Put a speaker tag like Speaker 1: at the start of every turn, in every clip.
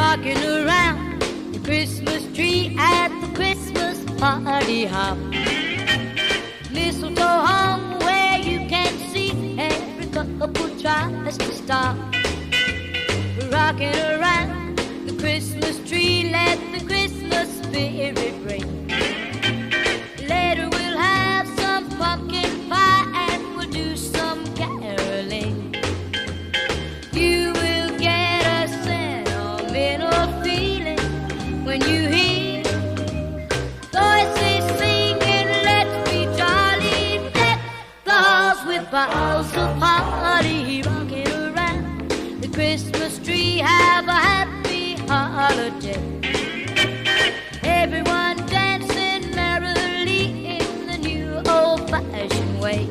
Speaker 1: rocking around the Christmas tree at the Christmas party hop. Mistletoe hung where you can see every couple tries to stop. Rocking around the Christmas tree, let the Christmas spirit ring. Later we'll have some pumpkin pie and we'll do some caroling. You will get a sentimental feeling when you hear voices singing, let's be jolly, deck the halls with boughs of holly. Rocking around the Christmas tree, have a happy holiday. Everyone dancing merrily in the new old-fashioned way.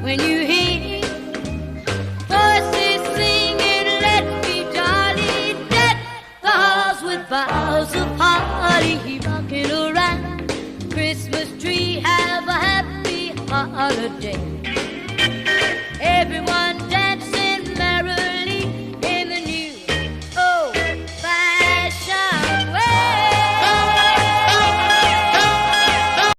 Speaker 1: When you hear voices singing, let's be jolly, deck the halls with boughs of holly. Rocking around the Christmas tree, have a happy holiday. Everyone